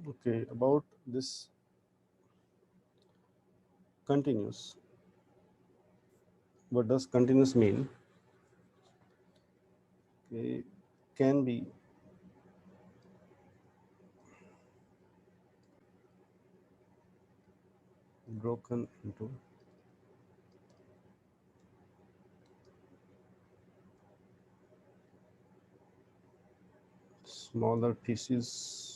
Okay, about this continuous. What does continuous mean? Okay, can be broken into smaller pieces.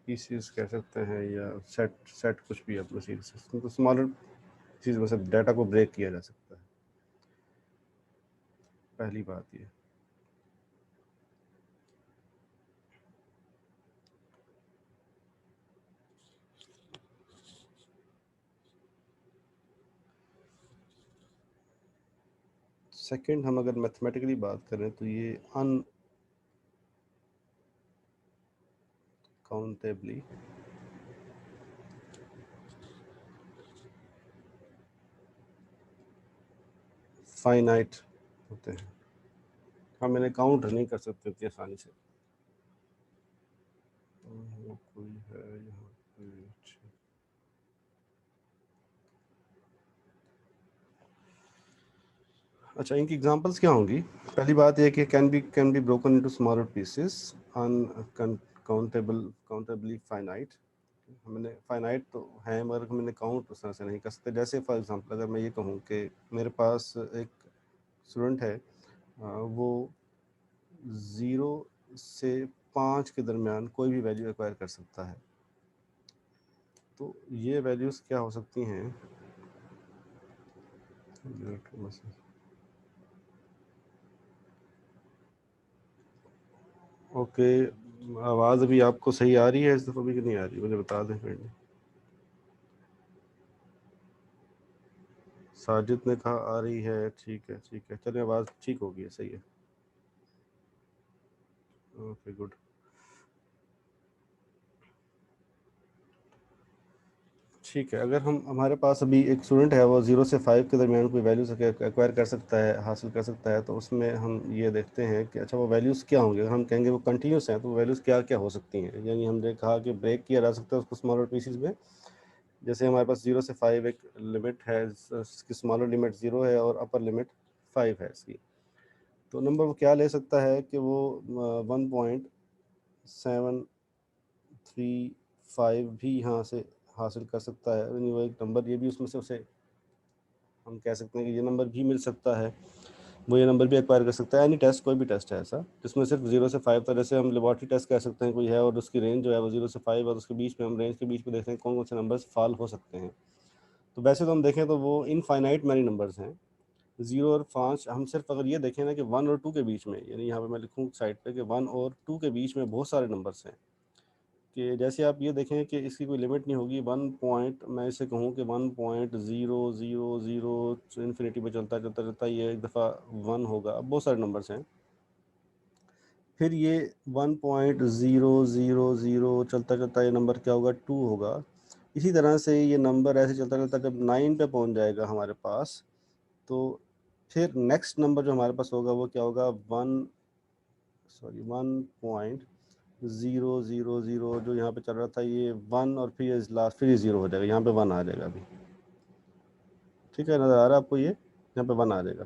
Pieces कह सकते हैं या set set कुछ भी अपने सीरीज तो स्मॉलर चीज में से डाटा को ब्रेक किया जा सकता है। पहली बात ये। सेकंड, हम अगर मैथमेटिकली बात करें तो ये अनकाउंटेबली फाइनाइट होते हैं। हम इन्हें काउंट नहीं कर सकते इतनी आसानी से। कोई है यहाँ पे? अच्छा, इनकी एग्जांपल्स क्या होंगी? पहली बात यह कि can be broken into smaller pieces, countably finite. हमने फाइनाइट तो है मगर हम इन्हें काउंट उस तरह से नहीं कर सकते। जैसे फॉर एग्जांपल अगर मैं ये कहूँ कि मेरे पास एक स्टूडेंट है, वो 0 से 5 के दरमियान कोई भी वैल्यू एक्वायर कर सकता है। तो ये वैल्यूज़ क्या हो सकती हैं? ओके, आवाज़ अभी आपको सही आ रही है इस दफ़ा भी कि नहीं आ रही? मुझे बता दें फ्रेंड। साजिद ने कहा आ रही है। ठीक है ठीक है, चलिए आवाज़ ठीक हो गई है, सही है। Okay good. ठीक है, अगर हम हमारे पास अभी एक स्टूडेंट है, वो 0 से 5 के दरमियान कोई वैल्यूज़ एक्वायर कर सकता है, हासिल कर सकता है, तो उसमें हम ये देखते हैं कि अच्छा वो वैल्यूज़ क्या होंगे। अगर हम कहेंगे वो कंटिन्यूस हैं तो वो वैल्यूज़ क्या क्या हो सकती हैं। यानी हमने कहा कि ब्रेक किया जा सकता है उसको स्मॉलर पीसीज में। जैसे हमारे पास 0 से 5 एक लिमिट है, इसकी स्मॉलर लिमिट 0 है और अपर लिमिट 5 है इसकी। तो नंबर वो क्या ले सकता है कि वो 1.735 भी यहाँ से हासिल कर सकता है। यानी वो एक नंबर ये भी उसमें से उसे हम कह सकते हैं कि ये नंबर भी मिल सकता है, वो ये नंबर भी एक्वायर कर सकता है। एनी टेस्ट, कोई भी टेस्ट है ऐसा जिसमें सिर्फ 0 से 5 था। जैसे हम लेबॉर्ट्री टेस्ट कह सकते हैं कोई है और उसकी रेंज जो है वो 0 से 5 और उसके बीच में हम रेंज के बीच में देखते हैं कौन कौन से नंबर्स फॉल हो सकते हैं। तो वैसे तो हम देखें तो वो इनफाइनाइट मैनी नंबर्स हैं, 0 और 5। हम सिर्फ अगर ये देखें ना कि 1 और 2 के बीच में, यानी यहाँ पे मैं लिखूँ साइड पे कि 1 और 2 के बीच में बहुत सारे नंबर्स हैं। कि जैसे आप ये देखें कि इसकी कोई लिमिट नहीं होगी। 1 पॉइंट, मैं इसे कहूँ कि 1.000 इन्फिनिटी पे चलता चलता चलता ये एक दफ़ा 1 होगा। अब बहुत सारे नंबर्स हैं, फिर ये 1.000 चलता चलता ये नंबर क्या होगा? 2 होगा। इसी तरह से ये नंबर ऐसे चलता चलता जब 9 पे पहुंच जाएगा हमारे पास, तो फिर नेक्स्ट नंबर जो हमारे पास होगा वो क्या होगा? 1.000 जो यहाँ पे चल रहा था ये 1, और फिर लास्ट फिर 0 हो जाएगा। यहाँ पे 1 आ जाएगा अभी। ठीक है, नज़र आ रहा है आपको? ये यहाँ पे 1 आ जाएगा।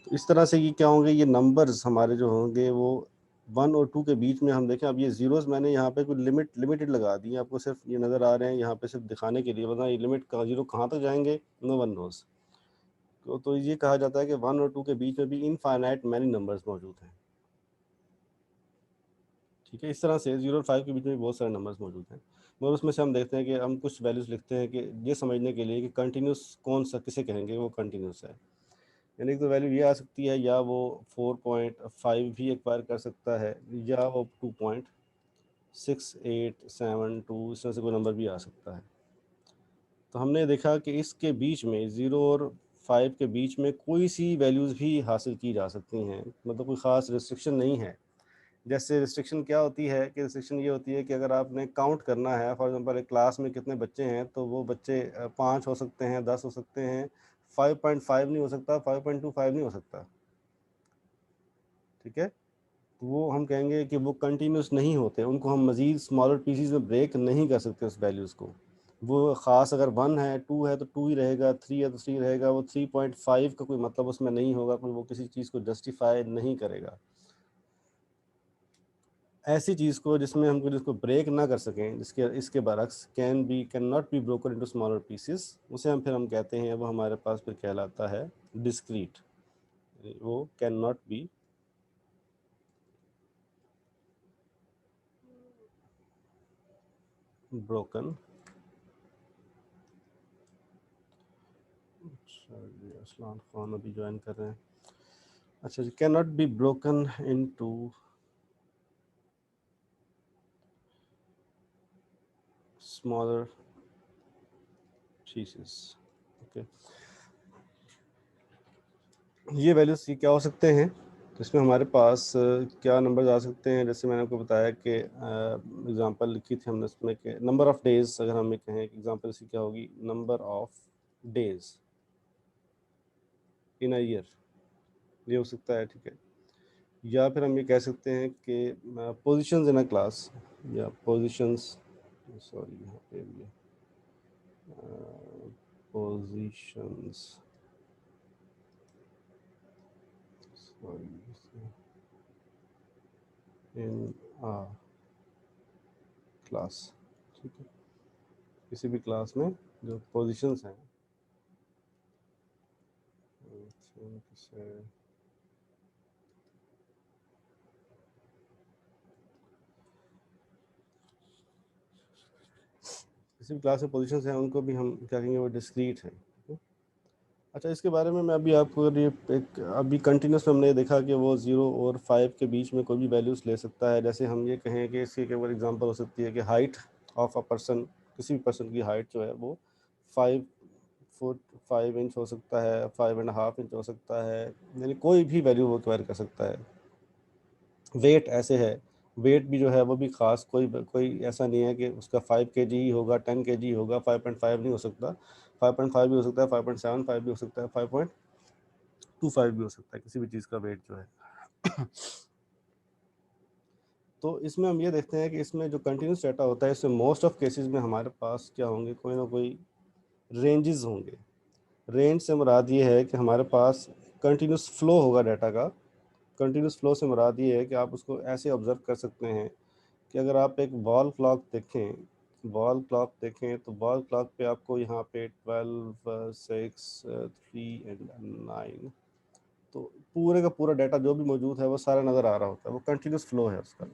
तो इस तरह से ये क्या होंगे? ये नंबर्स हमारे जो होंगे वो 1 और 2 के बीच में। हम देखें अब ये जीरोस मैंने यहाँ पे कोई लिमिटेड लगा दी है, आपको सिर्फ ये नज़र आ रहे हैं यहाँ पे सिर्फ दिखाने के लिए, वरना ये लिमिट का जीरो कहाँ तक जाएंगे नो वन नोज। तो ये कहा जाता है कि 1 और 2 के बीच में भी इनफाइनाइट मैनी नंबर्स मौजूद हैं। ठीक है, इस तरह से 0 और 5 के बीच में भी बहुत सारे नंबर्स मौजूद हैं। मगर उसमें से हम देखते हैं कि हम कुछ वैल्यूज़ लिखते हैं कि ये समझने के लिए कि कंटिन्यूस कौन सा, किसे कहेंगे वो कंटिन्यूस है। यानी तो वैल्यू ये आ सकती है, या वो 4.5 भी एक्वायर कर सकता है, या वो 2.6872 इस तरह से कोई नंबर भी आ सकता है। तो हमने देखा कि इसके बीच में 0 और 5 के बीच में कोई सी वैल्यूज़ भी हासिल की जा सकती हैं, मतलब कोई ख़ास रिस्ट्रिक्शन नहीं है। जैसे रिस्ट्रिक्शन क्या होती है कि रिस्ट्रिक्शन ये होती है कि अगर आपने काउंट करना है, फॉर एग्जांपल एक क्लास में कितने बच्चे हैं, तो वो बच्चे 5 हो सकते हैं, 10 हो सकते हैं, 5.5 नहीं हो सकता, 5.25 नहीं हो सकता। ठीक है, वो हम कहेंगे कि वो कंटिन्यूस नहीं होते, उनको हम मज़ीद स्मॉलर पीसीज में ब्रेक नहीं कर सकते उस वैल्यूज़ को। वो ख़ास अगर 1 है, 2 है तो 2 ही रहेगा, 3 है तो 3 रहेगा, वो 3.5 का कोई मतलब उसमें नहीं होगा, कोई वो किसी चीज़ को जस्टिफाई नहीं करेगा। ऐसी चीज़ को जिसमें हमको जिसको ब्रेक ना कर सकें, जिसके इसके बरक्स can not be broken into smaller pieces, उसे हम फिर हम कहते हैं, वो हमारे पास फिर कहलाता है डिस्क्रीट। वो कैन नॉट बी ब्रोकन। अच्छा जी, असलान खान अभी ज्वाइन कर रहे हैं। अच्छा जी, can not be broken into smaller pieces. Okay, ये वैल्यूज क्या हो सकते हैं, तो इसमें हमारे पास क्या नंबर आ सकते हैं। जैसे मैंने आपको बताया कि एग्जांपल लिखी थी हमने इसमें कि नंबर ऑफ डेज, अगर हम ये कहें एग्जांपल इसकी क्या होगी, number of days in a year, ये हो सकता है, ठीक है। या फिर हम ये कह सकते हैं कि पोजीशंस इन अ क्लास, या पोजीशंस, सॉरी यहाँ पे भी पोजीशंस, सॉरी, इन आ क्लास, ठीक है। किसी भी क्लास में जो पोजीशंस हैं, किसी भी क्लास में पोजीशंस हैं, उनको भी हम क्या कहेंगे, वो डिस्क्रीट है। अच्छा, इसके बारे में मैं अभी आपको ये एक अभी कंटिन्यूस में हमने देखा कि वो 0 और 5 के बीच में कोई भी वैल्यूज़ ले सकता है। जैसे हम ये कहें कि इसकी केवल एग्जांपल हो सकती है कि हाइट ऑफ अ पर्सन, किसी भी पर्सन की हाइट जो है वो 5 फुट 5 इंच हो सकता है, 5.5 इंच हो सकता है, यानी कोई भी वैल्यू वो क्वायर कर सकता है। वेट ऐसे है, वेट भी जो है वो भी ख़ास कोई कोई ऐसा नहीं है कि उसका 5 केजी ही होगा, 10 केजी होगा, 5.5 नहीं हो सकता, 5.5 भी हो सकता है, 5.75 भी हो सकता है, 5.25 भी हो सकता है, किसी भी चीज़ का वेट जो है। तो इसमें हम ये देखते हैं कि इसमें जो कंटिन्यूस डाटा होता है, इसमें मोस्ट ऑफ केसेस में हमारे पास क्या होंगे, कोई ना कोई रेंजेस होंगे। रेंज से मुराद ये है कि हमारे पास कंटिन्यूस फ्लो होगा डाटा का। कंटिन्यूस फ्लो से मुराद ये है कि आप उसको ऐसे ऑब्जर्व कर सकते हैं कि अगर आप एक वॉल क्लॉक देखें, वॉल क्लॉक देखें तो वॉल क्लॉक पे आपको यहाँ पे 12, 6, 3 एंड 9, तो पूरे का पूरा डाटा जो भी मौजूद है वो सारा नज़र आ रहा होता है, वो कंटिन्यूस फ्लो है उसका,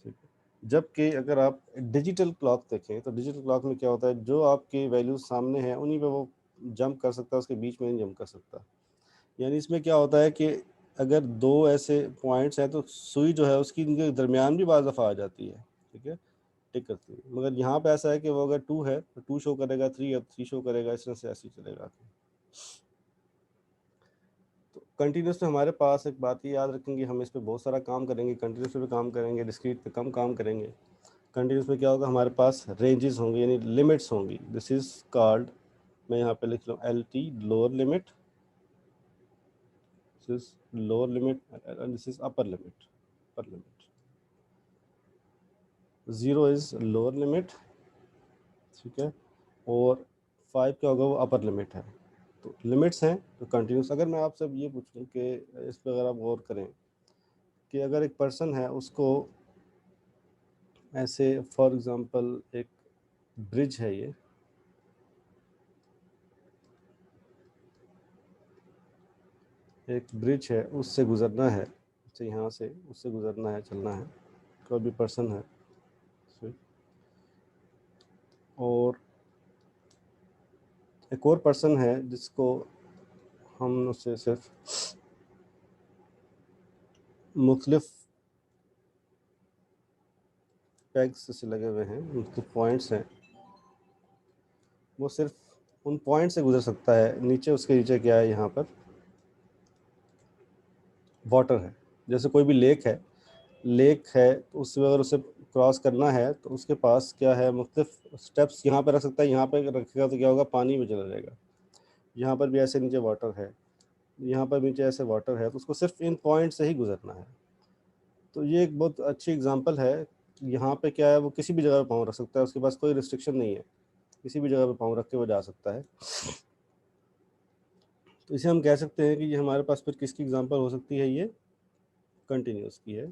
ठीक है। जबकि अगर आप डिजिटल क्लॉक देखें तो डिजिटल क्लॉक में क्या होता है, जो आपकी वैल्यूज सामने हैं उन्हीं पे वो जंप कर सकता है, उसके बीच में नहीं जंप कर सकता। यानी इसमें क्या होता है कि अगर दो ऐसे पॉइंट्स हैं तो सुई जो है उसकी इनके दरमियान भी बाज़ दफ़ा आ जाती है, ठीक है, टिक करती है। मगर यहाँ पे ऐसा है कि वो अगर 2 है तो 2 शो करेगा, 3 है 3 शो करेगा, इस तरह से ऐसे ही चलेगा। तो कंटिन्यूस में हमारे पास एक बात ये याद रखेंगे, हम इस पे बहुत सारा काम करेंगे, कंटिन्यूस पे भी काम करेंगे, डिस्क्रीट पे कम काम करेंगे। कंटिन्यूस में क्या होगा, हमारे पास रेंजेस होंगे, यानी लिमिट्स होंगी। दिस इज कॉल्ड, मैं यहाँ पे लिख रहा हूँ LT, lower limit, this is lower limit and this is upper limit. Upper limit 0 is lower limit, ठीक है, और 5 क्या होगा, वो अपर लिमिट है। तो लिमिट्स हैं तो कंटिन्यूस। अगर मैं आपसे ये पूछूं कि इस पर अगर आप गौर करें कि अगर एक पर्सन है उसको ऐसे, फॉर एग्जांपल एक ब्रिज है, ये एक ब्रिज है, उससे गुजरना है, उससे यहाँ से उससे गुजरना है, चलना है, कोई भी पर्सन है, और एक और पर्सन है जिसको हम उससे सिर्फ मुख्तलिफ पैग्स से लगे हुए हैं, मुख्तलिफ पॉइंट्स हैं, वो सिर्फ उन पॉइंट से गुजर सकता है। नीचे, उसके नीचे क्या है, यहाँ पर वाटर है। जैसे कोई भी लेक है तो उसमें अगर उसे क्रॉस करना है तो उसके पास क्या है, मुख्तलिफ स्टेप्स यहाँ पे रख सकता है। यहाँ पे रखेगा तो क्या होगा, पानी में चला जाएगा। यहाँ पर भी ऐसे नीचे वाटर है, यहाँ पर नीचे ऐसे वाटर है, तो उसको सिर्फ इन पॉइंट से ही गुजरना है। तो ये एक बहुत अच्छी एग्जांपल है। यहाँ पे क्या है, वो किसी भी जगह पे पाँव रख सकता है, उसके पास कोई रिस्ट्रिक्शन नहीं है, किसी भी जगह पे पाँव रख के वो जा सकता है। तो इसे हम कह सकते हैं कि ये हमारे पास फिर किसकी एग्जांपल हो सकती है, ये कंटिन्यूस की है।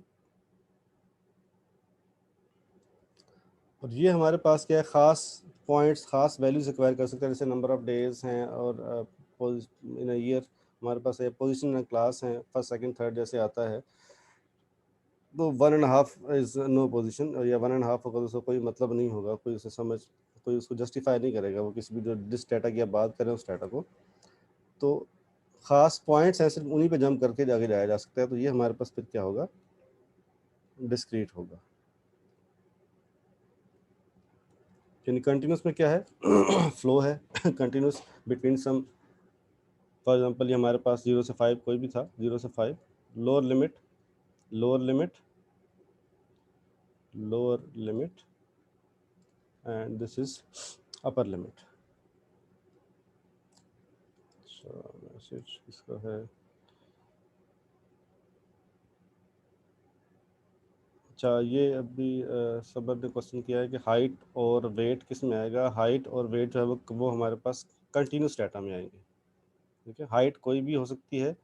और ये हमारे पास क्या है, ख़ास पॉइंट्स, ख़ास वैल्यूज एक्वायर कर सकते हैं, जैसे नंबर ऑफ डेज हैं और इन अ ईयर हमारे पास है, पोजीशन इन क्लास हैं, फर्स्ट सेकंड थर्ड जैसे आता है। तो 1.5 इज़ नो पोजीशन, या 1.5 होगा तो उसका कोई मतलब नहीं होगा, कोई उसे समझ, कोई उसको जस्टिफाई नहीं करेगा, वो किसी भी जो जिस डाटा की आप बात करें उस डाटा को। तो ख़ास पॉइंट्स हैं, सिर्फ उन्हीं पे जंप करके आगे जाया जा सकता है। तो ये हमारे पास फिर क्या होगा, डिस्क्रीट होगा। यानी कंटिन्यूस में क्या है फ्लो है continuous between some, for example ये हमारे पास 0 से 5 कोई भी था, 0 से 5 lower limit, lower limit, lower limit and this is upper limit. Message इसका है, अच्छा ये अभी सबर ने क्वेश्चन किया है कि हाइट और वेट किस में आएगा। हाइट और वेट जो है वो हमारे पास कंटिन्यूस डाटा में आएंगे। ठीक है, हाइट कोई भी हो सकती है,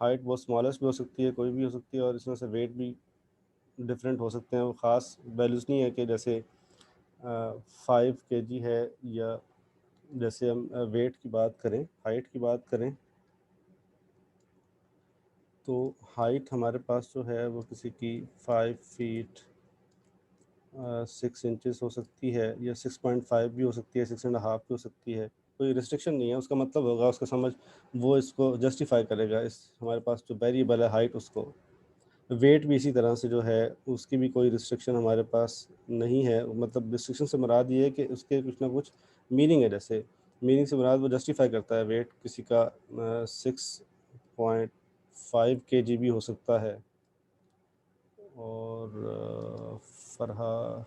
हाइट वो स्मॉलेस्ट भी हो सकती है, कोई भी हो सकती है, और इसमें से वेट भी डिफरेंट हो सकते हैं। वो ख़ास वैल्यूज़ नहीं है कि जैसे 5 kg है, या जैसे हम वेट की बात करें, हाइट की बात करें, तो हाइट हमारे पास जो है वो किसी की 5 फीट 6 इंचज़ हो सकती है, या 6.5 भी हो सकती है, 6.5 भी हो सकती है। कोई रिस्ट्रिक्शन नहीं है, उसका मतलब होगा, उसका समझ, वो इसको जस्टिफाई करेगा। इस हमारे पास जो वेरिएबल है हाइट, उसको वेट भी इसी तरह से जो है, उसकी भी कोई रिस्ट्रिक्शन हमारे पास नहीं है। मतलब रिस्ट्रिक्शन से मुराद ये है कि उसके कुछ ना कुछ मीनिंग है, जैसे मीनिंग से मुराद वो जस्टिफाई करता है। वेट किसी का 6.5 kg भी हो सकता है, और फरहा,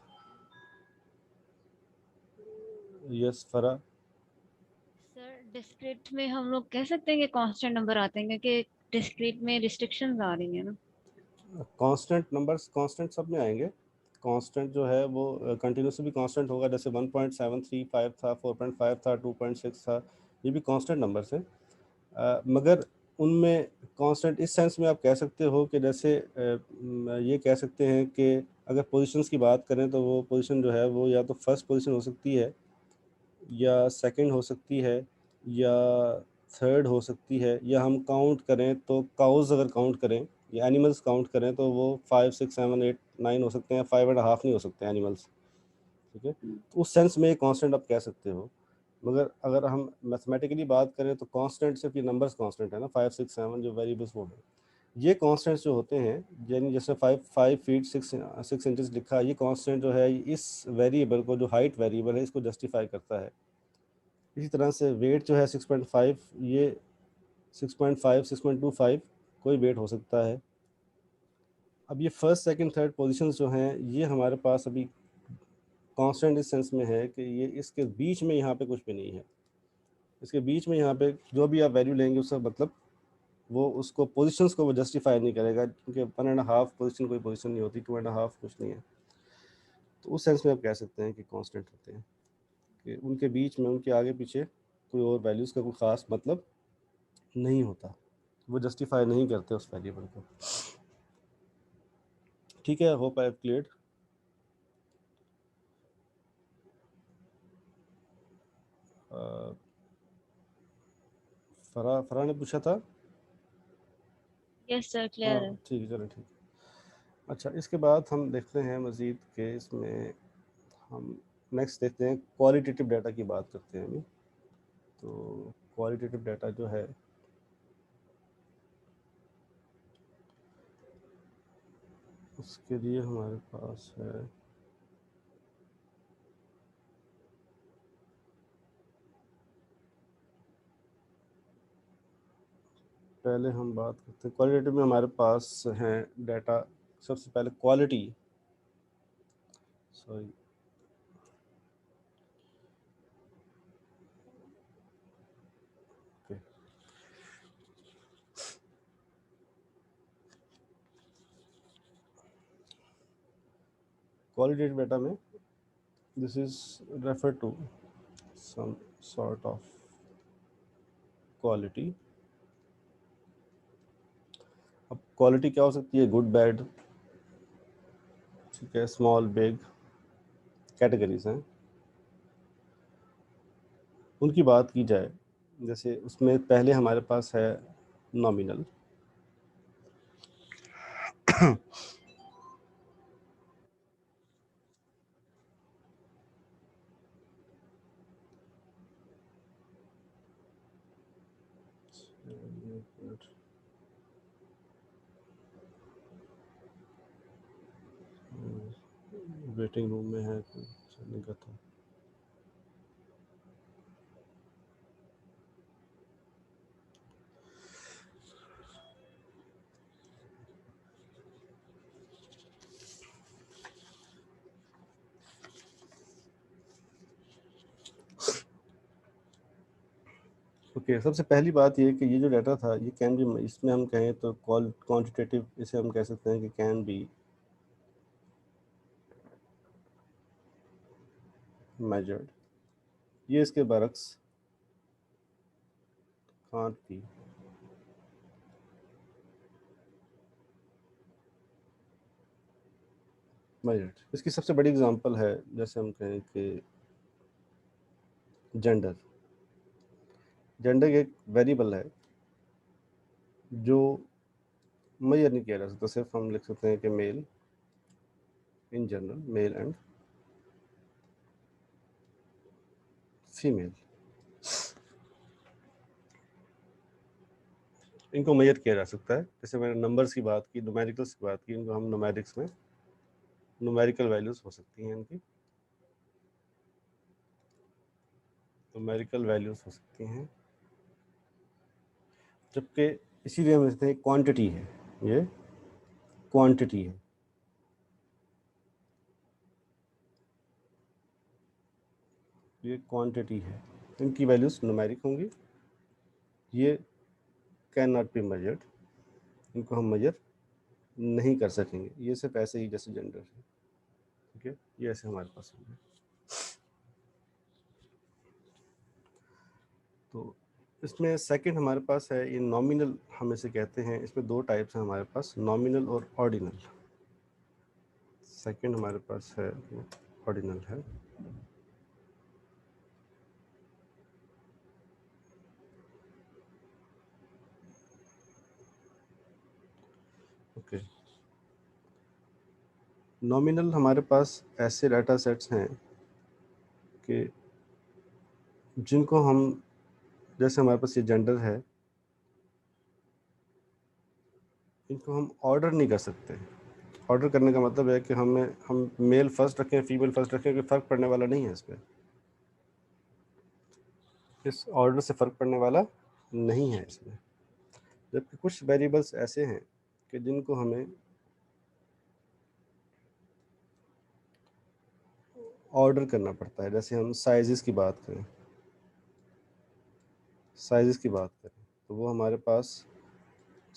यस फरा, सर डिस्क्रीट में हम लोग कह सकते हैं कि कांस्टेंट नंबर आते हैं, क्योंकि डिस्क्रीट में रिस्ट्रिक्शंस आ रही हैं ना। कांस्टेंट नंबर्स कांस्टेंट सब में आएंगे। कांस्टेंट जो है वो कंटिन्यूस भी कांस्टेंट होगा, जैसे 1.735 था, 4.5 था, 2.6 था, ये भी कांस्टेंट नंबर्स हैं। मगर उनमें कांस्टेंट इस सेंस में आप कह सकते हो कि जैसे ये कह सकते हैं कि अगर पोजीशंस की बात करें तो वो पोजीशन जो है वो या तो फर्स्ट पोजीशन हो सकती है, या सेकंड हो सकती है, या थर्ड हो सकती है, या हम काउंट करें तो काउज अगर काउंट करें या एनिमल्स काउंट करें तो वो 5, 6, 7, 8, 9 हो सकते हैं, 5.5 नहीं हो सकते एनिमल्स। ठीक है, तो उस सेंस में कांस्टेंट आप कह सकते हो। मगर अगर हम मैथमेटिकली बात करें तो कांस्टेंट सिर्फ ये नंबर्स कांस्टेंट है ना, 5, 6, 7 जो वेरिएबल्स वो है, ये कांस्टेंट्स जो होते हैं, यानी जैसे 5 फीट 6 इंचेस लिखा है, ये कांस्टेंट जो है इस वेरिएबल को, जो हाइट वेरिएबल है, इसको जस्टिफाई करता है। इसी तरह से वेट जो है 6.5, ये 6.5 6.25 कोई वेट हो सकता है। अब ये फर्स्ट सेकंड थर्ड पोजीशंस जो हैं, ये हमारे पास अभी कांस्टेंट इस सेंस में है कि ये इसके बीच में यहाँ पे कुछ भी नहीं है। इसके बीच में यहाँ पे जो भी आप वैल्यू लेंगे उसका मतलब वो उसको पोजीशंस को वो जस्टिफाई नहीं करेगा, क्योंकि 1.5 पोजीशन कोई पोजीशन नहीं होती, 2.5 कुछ नहीं है। तो उस सेंस में आप कह सकते हैं कि कांस्टेंट होते हैं, कि उनके बीच में, उनके आगे पीछे कोई और वैल्यूज़ का कोई ख़ास मतलब नहीं होता, वो जस्टिफाई नहीं करते उस वेरिएबल को। ठीक है, होप आई हैव क्लियर्ड। फरा फरा ने पूछा था। यस सर, क्लियर है। हाँ ठीक है, चलो ठीक है। अच्छा, इसके बाद हम देखते हैं मज़ीद के इसमें, हम नेक्स्ट देखते हैं क्वालिटेटिव डाटा की बात करते हैं अभी। तो क्वालिटेटिव डाटा जो है, उसके लिए हमारे पास है, पहले हम बात करते हैं क्वालिटेटिव में हमारे पास हैं डाटा। सबसे पहले क्वालिटी, सॉरी, क्वालिटेटिव डाटा में this is refer to some sort of quality. अब क्वालिटी क्या हो सकती है, गुड बैड, ठीक है, स्मॉल बिग, कैटेगरीज हैं। उनकी बात की जाए, जैसे उसमें पहले हमारे पास है नॉमिनल। वेटिंग रूम में है, चलने का था। ओके सबसे पहली बात ये कि ये जो डाटा था ये कैन बी, इसमें हम कहें तो क्वांटिटेटिव, इसे हम कह सकते हैं कि कैन बी मेजर्ड। ये इसके बरक्स कांट बी मेजर्ड। इसकी सबसे बड़ी एग्जांपल है, जैसे हम कहें कि जेंडर। जेंडर एक वेरिएबल है जो मेजर नहीं किया जा सकता, सिर्फ हम लिख सकते हैं कि male, in general male and female. इनको मेजर किया जा सकता है। जैसे मैंने नंबर्स की बात की, न्यूमेरिकल्स की बात की, इनको हम न्यूमेरिक्स में न्यूमेरिकल वैल्यूज हो सकती हैं इनकी, न्यूमेरिकल वैल्यूज हो सकती हैं। जबकि इसीलिए हम कहते हैं क्वांटिटी है, ये क्वांटिटी है। ये क्वांटिटी है, इनकी वैल्यूज न्यूमेरिक होंगी। ये कैन नॉट बी मेजर्ड, इनको हम मेजर नहीं कर सकेंगे। ये सिर्फ ऐसे ही जैसे जेंडर है, ठीक है, ये ऐसे हमारे पास होंगे। तो इसमें सेकंड हमारे पास है ये नॉमिनल, हम इसे कहते हैं। इसमें दो टाइप्स हैं हमारे पास, नॉमिनल और ऑर्डिनल। सेकंड हमारे पास है ऑर्डिनल है। ओके नॉमिनल हमारे पास ऐसे डाटा सेट्स हैं कि जिनको हम, जैसे हमारे पास ये जेंडर है, इनको हम ऑर्डर नहीं कर सकते। ऑर्डर करने का मतलब है कि हम मेल फर्स्ट रखें फीमेल फर्स्ट रखें, कोई फ़र्क पड़ने वाला नहीं है इसमें। इस ऑर्डर से फ़र्क पड़ने वाला नहीं है इसमें। जबकि कुछ वेरिएबल्स ऐसे हैं कि जिनको हमें ऑर्डर करना पड़ता है। जैसे हम साइज़ की बात करें, साइज़ की बात करें तो वो हमारे पास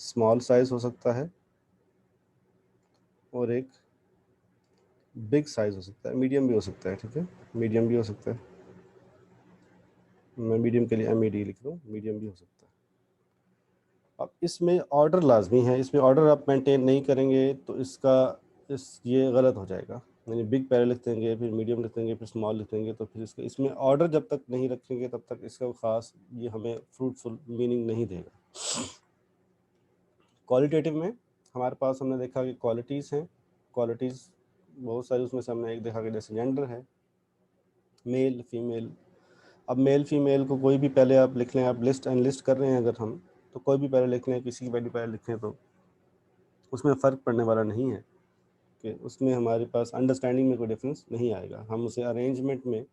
स्मॉल साइज़ हो सकता है और एक बिग साइज़ हो सकता है, मीडियम भी हो सकता है, ठीक है, मीडियम भी हो सकता है। मैं मीडियम के लिए MED लिख रहा हूँ, मीडियम भी हो सकता है। अब इसमें ऑर्डर लाजमी है, इसमें ऑर्डर आप मेंटेन नहीं करेंगे तो ये गलत हो जाएगा। यानी बिग पहले लिख देंगे, फिर मीडियम लिख देंगे, फिर स्मॉल लिख देंगे, तो फिर इसमें ऑर्डर जब तक नहीं रखेंगे तब तक इसका ख़ास ये हमें फ्रूटफुल मीनिंग नहीं देगा। क्वालिटेटिव में हमारे पास हमने देखा कि क्वालिटीज़ हैं, क्वालिटीज़ बहुत सारी, उसमें से हमने एक देखा कि जैसे जेंडर है, मेल फीमेल। अब मेल फीमेल को कोई भी पहले आप लिख लें, आप लिस्ट एनलिस्ट कर रहे हैं अगर हम, तो कोई भी पहले लिख लें, किसी की वैल्यू पहले लिखें, तो उसमें फ़र्क पड़ने वाला नहीं है कि उसमें हमारे पास अंडरस्टैंडिंग में कोई डिफरेंस नहीं आएगा। हम उसे अरेंजमेंट में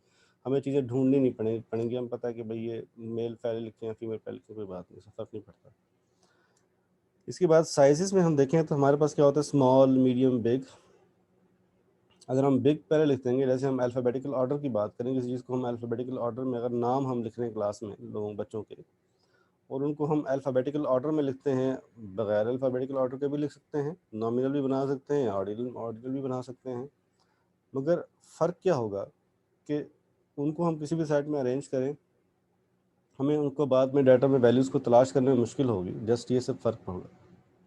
हमें चीज़ें ढूंढनी नहीं पड़ेंगी। हम पता है कि भाई ये मेल पहले लिखें या फीमेल पहले लिखें, कोई बात नहीं, फ़र्क नहीं पड़ता। इसके बाद साइजेस में हम देखें तो हमारे पास क्या होता है, स्मॉल मीडियम बिग। अगर हम बिग पहले लिख देंगे, जैसे हम अल्फ़ाबेटिकल ऑर्डर की बात करें, किसी चीज़ को हम अल्फ़ाबेटिकल ऑर्डर में, अगर नाम हम लिख रहे हैं क्लास में लोगों बच्चों के, और उनको हम अल्फ़ाबेटिकल ऑर्डर में लिखते हैं, बगैर अल्फ़ाबेटिकल ऑर्डर के भी लिख सकते हैं, नॉमिनल भी बना सकते हैं, ऑर्डिनल भी बना सकते हैं। मगर फ़र्क क्या होगा कि उनको हम किसी भी साइट में अरेंज करें, हमें उनको बाद में डाटा में वैल्यूज़ को तलाश करने में मुश्किल होगी, जस्ट ये सब फ़र्क होगा।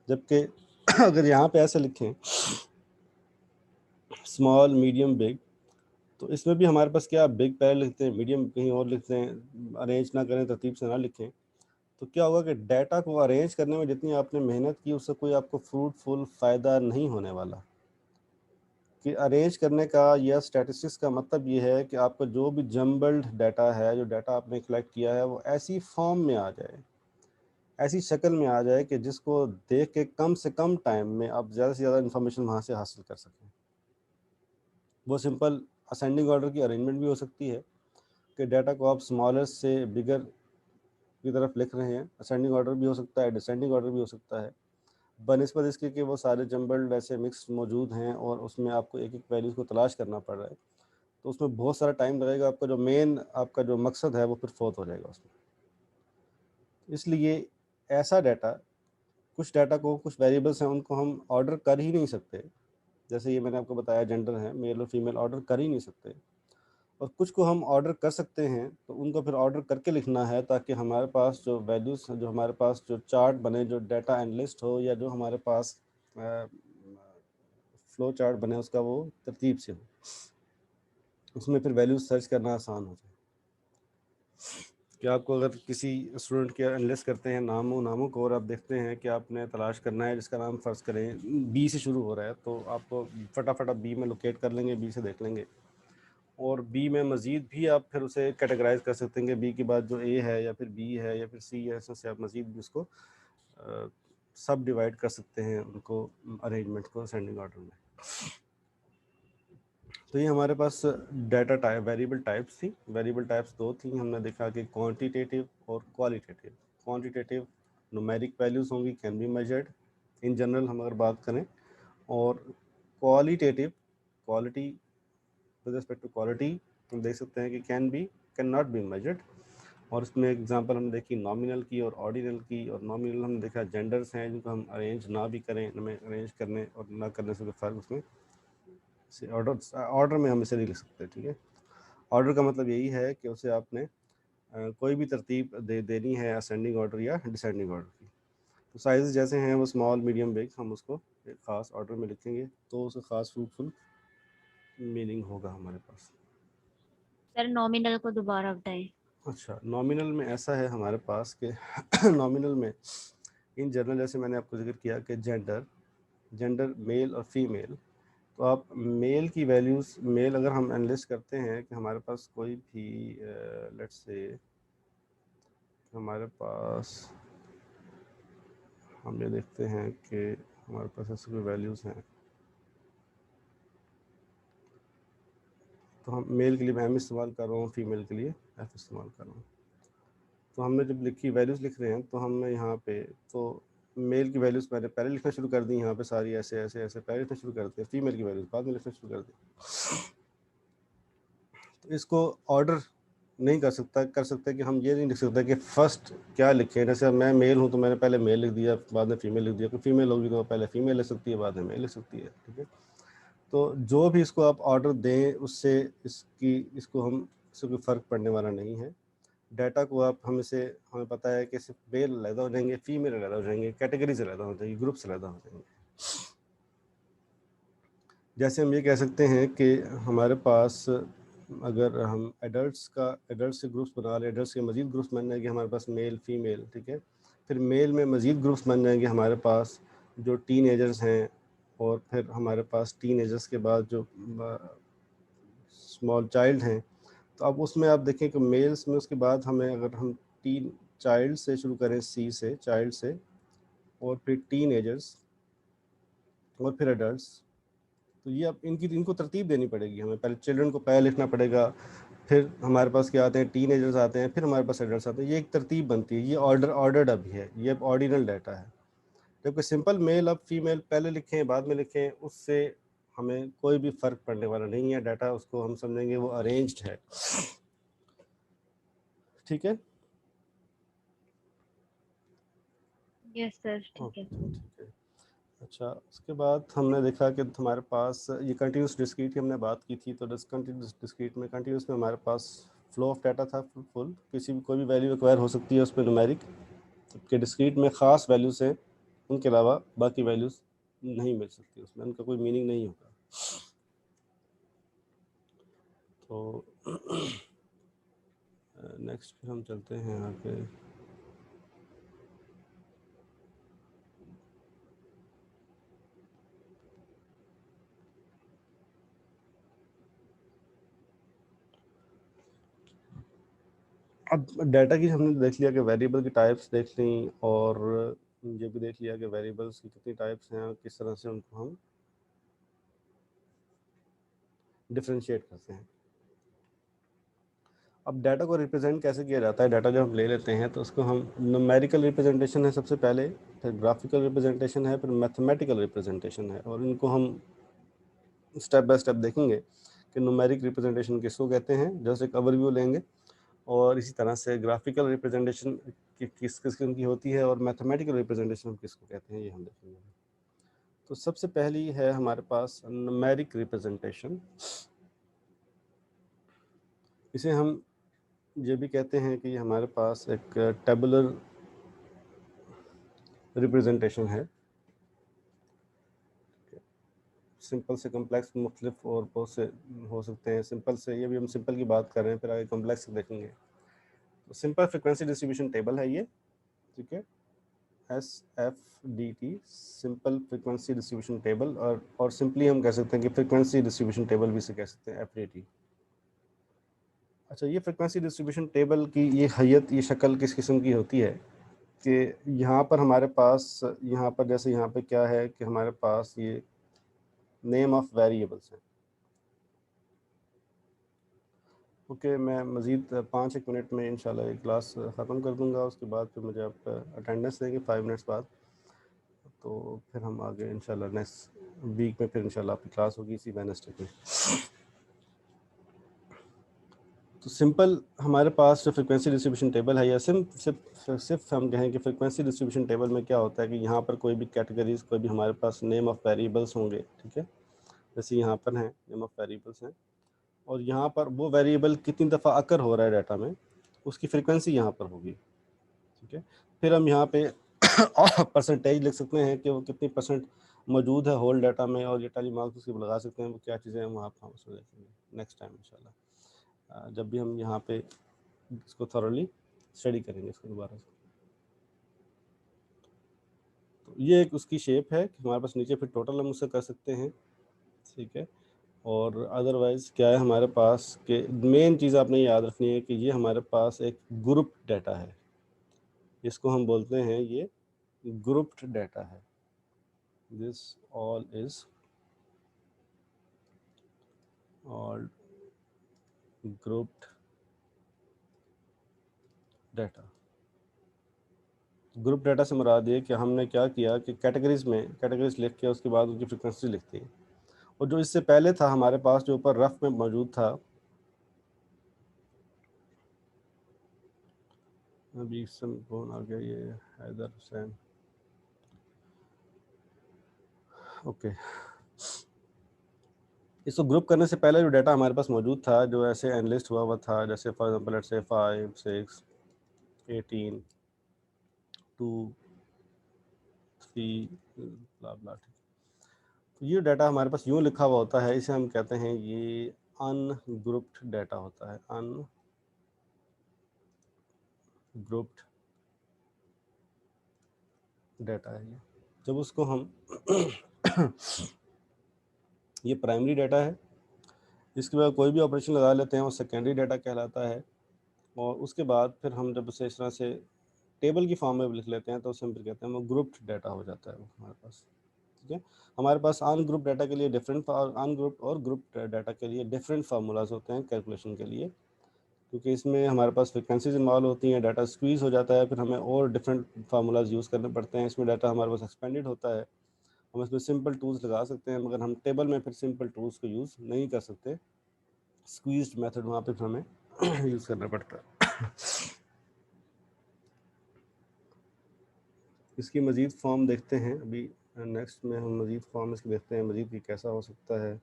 जबकि अगर यहाँ पे ऐसे लिखें स्मॉल, मीडियम, बिग, तो इसमें भी हमारे पास क्या बिग पहले लिखते हैं, मीडियम कहीं और लिखते हैं, अरेंज ना करें, तरतीब से ना लिखें, तो क्या होगा कि डाटा को अरेंज करने में जितनी आपने मेहनत की उससे कोई आपको फ्रूटफुल फ़ायदा नहीं होने वाला। कि अरेंज करने का या स्टैटिस्टिक्स का मतलब ये है कि आपका जो भी जम्बल्ड डाटा है, जो डाटा आपने कलेक्ट किया है, वो ऐसी फॉर्म में आ जाए, ऐसी शक्ल में आ जाए कि जिसको देख के कम से कम टाइम में आप ज़्यादा से ज़्यादा इन्फॉर्मेशन वहाँ से हासिल कर सकें। वो सिंपल असेंडिंग ऑर्डर की अरेंजमेंट भी हो सकती है कि डाटा को आप स्मॉलेस्ट से बिगर की तरफ लिख रहे हैं, असेंडिंग ऑर्डर भी हो सकता है, डिसेंडिंग ऑर्डर भी हो सकता है, बनस्पत इसके कि वो सारे जम्बल्ड ऐसे मिक्स मौजूद हैं और उसमें आपको एक एक वैल्यूज़ को तलाश करना पड़ रहा है, तो उसमें बहुत सारा टाइम लगेगा, आपका जो मेन आपका जो मकसद है वो फिर फोत हो जाएगा उसमें। इसलिए ऐसा डाटा, कुछ डाटा को, कुछ वेरिएबल्स हैं उनको हम ऑर्डर कर ही नहीं सकते, जैसे ये मैंने आपको बताया जेंडर है, मेल और फीमेल ऑर्डर कर ही नहीं सकते, और कुछ को हम ऑर्डर कर सकते हैं, तो उनको फिर ऑर्डर करके लिखना है ताकि हमारे पास जो वैल्यूज़, जो हमारे पास जो चार्ट बने, जो डाटा एनालिस्ट हो या जो हमारे पास फ्लो चार्ट बने उसका वो तरतीब से हो, उसमें फिर वैल्यूज सर्च करना आसान हो जाए। कि आपको अगर किसी स्टूडेंट के एनालिस्ट करते हैं नामों को और आप देखते हैं कि आपने तलाश करना है जिसका नाम फ़र्ज़ करें बी से शुरू हो रहा है, तो आप फटाफट बी में लोकेट कर लेंगे, बी से देख लेंगे, और बी में मज़ीद भी आप फिर उसे कैटेगराइज कर सकते हैं कि बी के बाद जो ए है या फिर बी है या फिर सी है, इससे आप मज़ीद भी उसको सब डिवाइड कर सकते हैं उनको, अरेंजमेंट को असेंडिंग ऑर्डर में। तो ये हमारे पास डाटा टाइप, वेरिएबल टाइप्स थी। वेरिएबल टाइप्स दो थी, हमने देखा कि क्वांटिटेटिव और क्वालिटेटिव। क्वांटिटेटिव न्यूमेरिक वैल्यूज़ होंगी, can be measured in general हम अगर बात करें, और qualitative, quality with respect to quality हम देख सकते हैं कि कैन नॉट बी मेजर्ड। और इसमें एग्जांपल हमने देखी नॉमिनल की और ऑर्डिनल की, और नॉमिनल हमने देखा जेंडर्स हैं जिनको हम अरेंज ना भी करें, हमें अरेंज करने और ना करने से कोई फ़र्क उसमें से ऑर्डर में हम इसे नहीं लिख सकते, ठीक है। ऑर्डर का मतलब यही है कि उसे आपने कोई भी तरतीब देनी है असेंडिंग ऑर्डर या डिसेंडिंग ऑर्डर की। तो साइज़ जैसे हैं वो स्मॉल, मीडियम, बिग, हम उसको एक ख़ास ऑर्डर में लिखेंगे तो उसका ख़ास फ्रूटफुल मीनिंग होगा हमारे पास। सर नॉमिनल को दोबारा बताएं। अच्छा, नॉमिनल में ऐसा है हमारे पास कि नॉमिनल में इन जनरल, जैसे मैंने आपको जिक्र किया कि जेंडर मेल और फीमेल, तो आप मेल की वैल्यूज़, मेल अगर हम एनालिस्ट करते हैं कि हमारे पास कोई भी लेट्स से हमारे पास, हम ये देखते हैं कि हमारे पास ऐसे कोई वैल्यूज़ हैं, तो हम मेल के लिए मैं एम इस्तेमाल कर रहा हूँ, फीमेल के लिए एफ इस्तेमाल कर रहा हूँ। तो हमने जब लिखी वैल्यूज़ लिख रहे हैं तो हमने यहाँ पे तो मेल की वैल्यूज़ मैंने पहले लिखना शुरू कर दी, यहाँ पे सारी ऐसे ऐसे ऐसे पहले लिखना शुरू कर दिया, फीमेल की वैल्यूज़ बाद में लिखना शुरू कर दी। तो इसको ऑर्डर नहीं कर सकते कि हम ये नहीं लिख सकते कि फ़र्स्ट क्या लिखें, जैसे मैं मेल हूँ तो मैंने पहले मेल लिख दिया, बाद में फीमेल लिख दिया, कोई फीमेल होगी तो पहले फीमेल लिख सकती है, बाद में मेल लिख सकती है, ठीक है। तो जो भी इसको आप ऑर्डर दें उससे इसको इससे कोई फ़र्क पड़ने वाला नहीं है। डाटा को आप हमें पता है कि सिर्फ मेल अलहदा हो जाएंगे, फीमेल अलहदा हो जाएंगे, कैटेगरीज अलहदा हो जाएंगी, ग्रुप्स अलहदा हो जाएंगे। जैसे हम ये कह सकते हैं कि हमारे पास अगर हम एडल्ट से ग्रुप्स बना लें, एडल्ट के मज़ीद ग्रुप्स बन जाएंगे हमारे पास, मेल फीमेल, ठीक है। फिर मेल में मज़ीद ग्रुप्स बन जाएंगे हमारे पास जो टीन एजर्स हैं, और फिर हमारे पास टीन एजर्स के बाद जो स्मॉल चाइल्ड हैं। तो अब उसमें आप देखें कि मेल्स में उसके बाद हमें, अगर हम टीन चाइल्ड से शुरू करें, सी से, चाइल्ड से, और फिर टीन एजर्स और फिर एडल्ट्स, तो ये अब इनको तरतीब देनी पड़ेगी हमें, पहले चिल्ड्रन को पहले लिखना पड़ेगा, फिर हमारे पास क्या आते हैं, टीन एजर्स आते हैं, फिर हमारे पास एडल्ट्स आते हैं, ये एक तरतीब बनती है, ये ऑर्डर्ड अभी है, ये अब ऑर्डिनल डाटा है। जबकि सिंपल मेल अब फीमेल पहले लिखें बाद में लिखें, उससे हमें कोई भी फ़र्क पड़ने वाला नहीं है, डाटा उसको हम समझेंगे वो अरेंज्ड है, ठीक है। यस सर, ठीक है। ठीक है। अच्छा, उसके बाद हमने देखा कि हमारे पास ये कंटिन्यूस डिस्क्रीट की हमने बात की थी, तो कंटिन्यूस डिस्क्रीट में कंटिन्यूस में हमारे पास फ्लो ऑफ डाटा था फुल, किसी भी कोई भी वैल्यू एक्वायर हो सकती है उस पर न्यूमेरिक, जबकि डिस्क्रीट में ख़ास वैल्यूज़ हैं, उनके अलावा बाकी वैल्यूज़ नहीं मिल सकती, उसमें उनका कोई मीनिंग नहीं होगा। तो नेक्स्ट फिर हम चलते हैं आगे। अब डाटा की हमने देख लिया कि वेरिएबल की टाइप्स देख ली, और ये भी देख लिया कि वेरिएबल्स की कितनी टाइप्स हैं और किस तरह से उनको हम डिफ्रेंशिएट करते हैं। अब डाटा को रिप्रेजेंट कैसे किया जाता है, डाटा जब हम ले लेते हैं तो उसको हम न्यूमेरिकल रिप्रेजेंटेशन है सबसे पहले, फिर ग्राफिकल रिप्रेजेंटेशन है, फिर मैथमेटिकल रिप्रेजेंटेशन है, और इनको हम स्टेप बाय स्टेप देखेंगे कि न्यूमेरिक रिप्रेजेंटेशन किसको कहते हैं, जैसे एक ओवरव्यू लेंगे, और इसी तरह से ग्राफिकल रिप्रेजेंटेशन किस किस्म की होती है, और मैथमेटिकल रिप्रेजेंटेशन किसको कहते हैं, ये हम देखेंगे। तो सबसे पहली है हमारे पास न्यूमेरिक रिप्रेजेंटेशन। इसे हम ये भी कहते हैं कि हमारे पास एक टेबुलर रिप्रेजेंटेशन है। सिंपल से कम्प्लेक्स मुख्तलिफ और बहुत से हो सकते हैं। सिंपल से, ये भी हम सिंपल की बात कर रहे हैं, फिर आगे कम्प्लेक्स देखेंगे। तो सिंपल फ्रिक्वेंसी डिस्ट्रीब्यूशन टेबल है ये, ठीक है, SFDT, simple frequency distribution table, और सिंपली हम कह सकते हैं कि फ्रिक्वेंसी डिस्ट्रीब्यूशन टेबल भी इसे कह सकते हैं, FDT। अच्छा, ये फ्रिक्वेंसी डिस्ट्रीब्यूशन टेबल की ये हैयत, ये शक्ल किस किस्म की होती है कि यहाँ पर हमारे पास, यहाँ पर जैसे यहाँ पे क्या है कि हमारे पास ये नेम ऑफ वेरिएबल्स हैं। ओके, मैं मज़ीद 5-1 मिनट में इंशाल्लाह ये क्लास ख़त्म कर दूंगा, उसके बाद फिर मुझे आप अटेंडेंस देंगे 5 मिनट्स बाद, तो फिर हम आगे इंशाल्लाह नेक्स्ट वीक में फिर इंशाल्लाह आपकी क्लास होगी इसी वेडनेसडे पे। तो सिंपल हमारे पास जो फ्रिक्वेंसी डिस्ट्रीब्यूशन टेबल है, या सिर्फ हम कहें कि फ्रिक्वेंसी डिस्ट्रीब्यूशन टेबल में क्या होता है कि यहाँ पर कोई भी कैटेगरीज, कोई भी हमारे पास नेम ऑफ़ वेरिएबल्स होंगे, ठीक है, जैसे यहाँ पर हैं नेम ऑफ़ वेरिएबल्स हैं, और यहाँ पर वो वेरिएबल कितनी दफ़ा अकर हो रहा है डाटा में, उसकी फ्रिक्वेंसी यहाँ पर होगी, ठीक है। फिर हम यहाँ पे परसेंटेज लिख सकते हैं कि वो कितनी परसेंट मौजूद है होल डाटा में, और ये टैली मार्क्स उसके लगा सकते हैं, वो क्या चीज़ें हैं वहाँ पर हम उसको देखेंगे नेक्स्ट टाइम इंशाल्लाह, जब भी हम यहाँ पे इसको थॉरली स्टडी करेंगे इसको दोबारा से। तो ये एक उसकी शेप है कि हमारे पास नीचे फिर टोटल हम उससे कर सकते हैं, ठीक है। और अदरवाइज़ क्या है हमारे पास कि मेन चीज़ आपने याद रखनी है कि ये हमारे पास एक ग्रुप डाटा है, इसको हम बोलते हैं ये ग्रुप्ड डाटा है। This all is all grouped data. Group data से मुराद ये कि हमने क्या किया कि कैटेगरीज लिख के उसके बाद उनकी फ्रिक्वेंसी लिखती है, और जो इससे पहले था हमारे पास जो ऊपर रफ में मौजूद था, अभी कौन आ गया, ये हैदर हुसैन, ओके। इसको ग्रुप करने से पहले जो डाटा हमारे पास मौजूद था, जो ऐसे एनलिस्ट हुआ था, जैसे फॉर एग्जांपल लेट्स से 5, 6, 18, 2, 3 ब्ला ब्ला, तो ये डाटा हमारे पास यूँ लिखा हुआ होता है, इसे हम कहते हैं ये अनग्रुप्ड डाटा होता है, अनग्रुप्ड डाटा है ये। जब उसको हम ये प्राइमरी डाटा है, इसके बाद कोई भी ऑपरेशन लगा लेते हैं वो सेकेंडरी डाटा कहलाता है, और उसके बाद फिर हम जब उसे इस तरह से टेबल की फॉर्म में लिख लेते हैं तो उसे हम फिर कहते हैं वो ग्रुप्ड डाटा हो जाता है वो हमारे पास, ठीक है। हमारे पास अनग्रुप डाटा के लिए डिफरेंट, अनग्रुप और ग्रुप डाटा के लिए डिफरेंट फार्मूलाज होते हैं कैलकुलेशन के लिए, क्योंकि इसमें हमारे पास फ्रिक्वेंसीज इन्वॉल्व होती हैं, डाटा स्क्वीज़ हो जाता है, फिर हमें और डिफरेंट फार्मूलाज यूज़ करने पड़ते हैं, इसमें डाटा हमारे पास एक्सपेंडेड होता है, हम इसमें सिंपल टूल्स लगा सकते हैं, मगर हम टेबल में फिर सिंपल टूल्स को यूज़ नहीं कर सकते, स्क्वीज्ड मेथड वहाँ पे हमें यूज़ करना पड़ता है। इसकी मज़ीद फॉर्म देखते हैं अभी, नेक्स्ट में हम मज़ीद फॉर्म इसके देखते हैं मज़ीद कि कैसा हो सकता है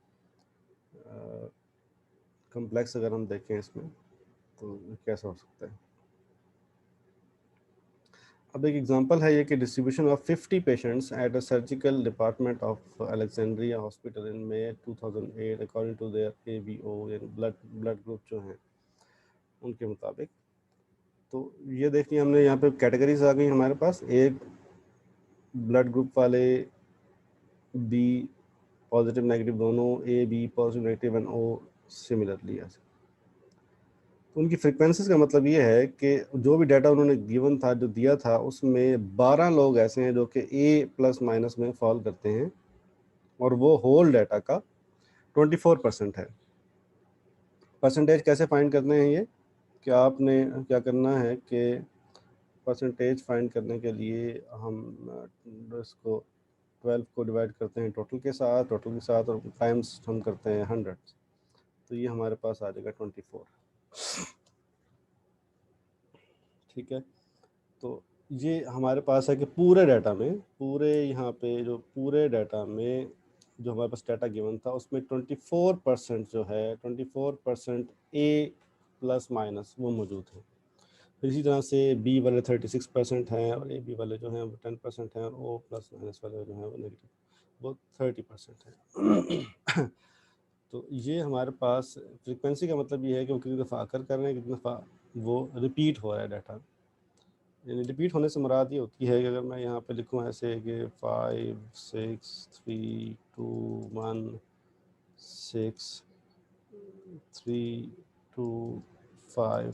कम्प्लेक्स अगर हम देखें इसमें तो कैसा हो सकता है। अब एक एग्जांपल है ये कि distribution of 50 patients at a surgical department of Alexandria hospital in May 2008 according to their ABO यानी ब्लड ग्रुप जो हैं उनके मुताबिक। तो ये देखिए हमने यहाँ पे कैटेगरीज आ गई हमारे पास, एक ब्लड ग्रुप वाले, बी पॉजिटिव नेगेटिव दोनों, A B positive negative and O similarly ऐसे। तो उनकी फ्रिक्वेंसीज का मतलब ये है कि जो भी डाटा उन्होंने गिवन था जो दिया था उसमें 12 लोग ऐसे हैं जो कि ए प्लस माइनस में फॉल करते हैं और वो होल डाटा का 24% है। परसेंटेज कैसे फाइंड करने हैं ये, कि आपने क्या करना है कि परसेंटेज फाइंड करने के लिए हम इसको 12 को डिवाइड करते हैं टोटल के साथ और टाइम्स हम करते हैं 100, तो ये हमारे पास आ जाएगा 24। ठीक है, तो ये हमारे पास है कि पूरे डाटा में, पूरे यहाँ पे जो पूरे डाटा में जो हमारे पास डाटा गिवन था उसमें 24% जो है 24% ए प्लस माइनस वो मौजूद है। फिर इसी तरह से बी वाले 36% हैं और ए बी वाले जो हैं वो 10% हैं और ओ प्लस माइनस वाले जो हैं वो नेगेटिव वो 30% है। तो ये हमारे पास फ्रीक्वेंसी का मतलब ये है कि वो कितनी दफ़ा आकर कर रहे हैं, कितनी दफ़ा वो रिपीट हो रहा है डाटा। यानी रिपीट होने से मुराद ये होती है कि अगर मैं यहाँ पे लिखूँ ऐसे कि 5 6 3 2 1 6 3 2 5,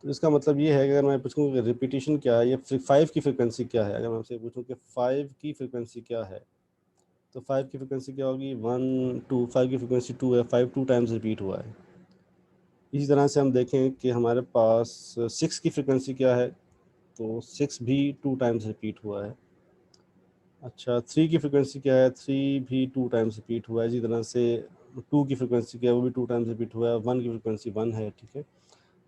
तो इसका मतलब ये है कि अगर मैं पूछूँ कि रिपीटिशन क्या है, ये 5 की फ्रिक्वेंसी क्या है, अगर मैं आपसे पूछूँ कि 5 की फ्रिक्वेंसी क्या है, तो 5 की फ्रिक्वेंसी क्या होगी, 1 2, 5 की फ्रिक्वेंसी 2 है, 5 2 टाइम्स रिपीट हुआ है। इसी तरह से हम देखें कि हमारे पास 6 की फ्रिक्वेंसी क्या है, तो 6 भी 2 टाइम्स रिपीट हुआ है। अच्छा, 3 की फ्रिक्वेंसी क्या है, 3 भी 2 टाइम्स रिपीट हुआ है। इसी तरह से 2 की फ्रिक्वेंसी क्या है, वो भी 2 टाइम्स रिपीट हुआ है। 1 की फ्रिक्वेंसी 1 है। ठीक है,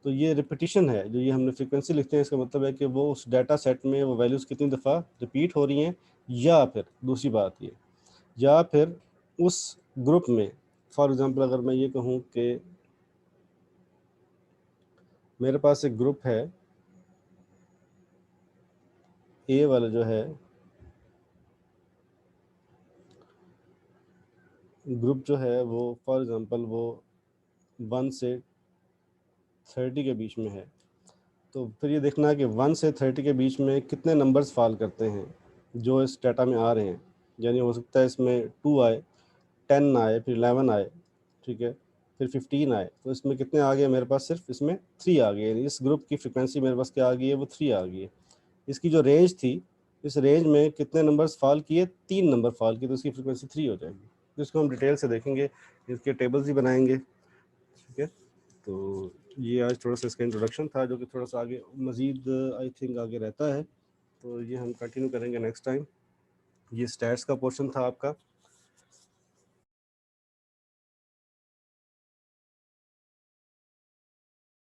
तो ये रिपीटिशन है, जो ये हमने फ्रिक्वेंसी लिखते हैं इसका मतलब है कि वो उस डाटा सेट में वो वैल्यूज़ कितनी दफ़ा रिपीट हो रही हैं, या फिर दूसरी बात ये, या फिर उस ग्रुप में, फॉर एग्ज़ाम्पल अगर मैं ये कहूँ कि मेरे पास एक ग्रुप है, ए वाला जो है ग्रुप जो है वो फॉर एग्ज़ाम्पल वो 1 से 30 के बीच में है, तो फिर ये देखना है कि 1 से 30 के बीच में कितने नंबर्स फॉल करते हैं जो इस डाटा में आ रहे हैं। यानी हो सकता है इसमें 2 आए, 10 आए, फिर 11 आए, ठीक है, फिर 15 आए, तो इसमें कितने आ गए मेरे पास, सिर्फ इसमें 3 आ गए। यानी इस ग्रुप की फ्रिक्वेंसी मेरे पास क्या आ गई है, वो 3 आ गई है। इसकी जो रेंज थी, इस रेंज में कितने नंबर्स फॉल किए, 3 नंबर फॉल किए, तो इसकी फ्रिक्वेंसी 3 हो जाएगी। तो इसको हम डिटेल से देखेंगे, इसके टेबल्स भी बनाएंगे। ठीक है, तो ये आज थोड़ा सा इसका इंट्रोडक्शन था, जो कि थोड़ा सा आगे मज़ीद आई थिंक आगे रहता है, तो ये हम कंटिन्यू करेंगे नेक्स्ट टाइम। ये स्टैट्स का पोर्शन था आपका।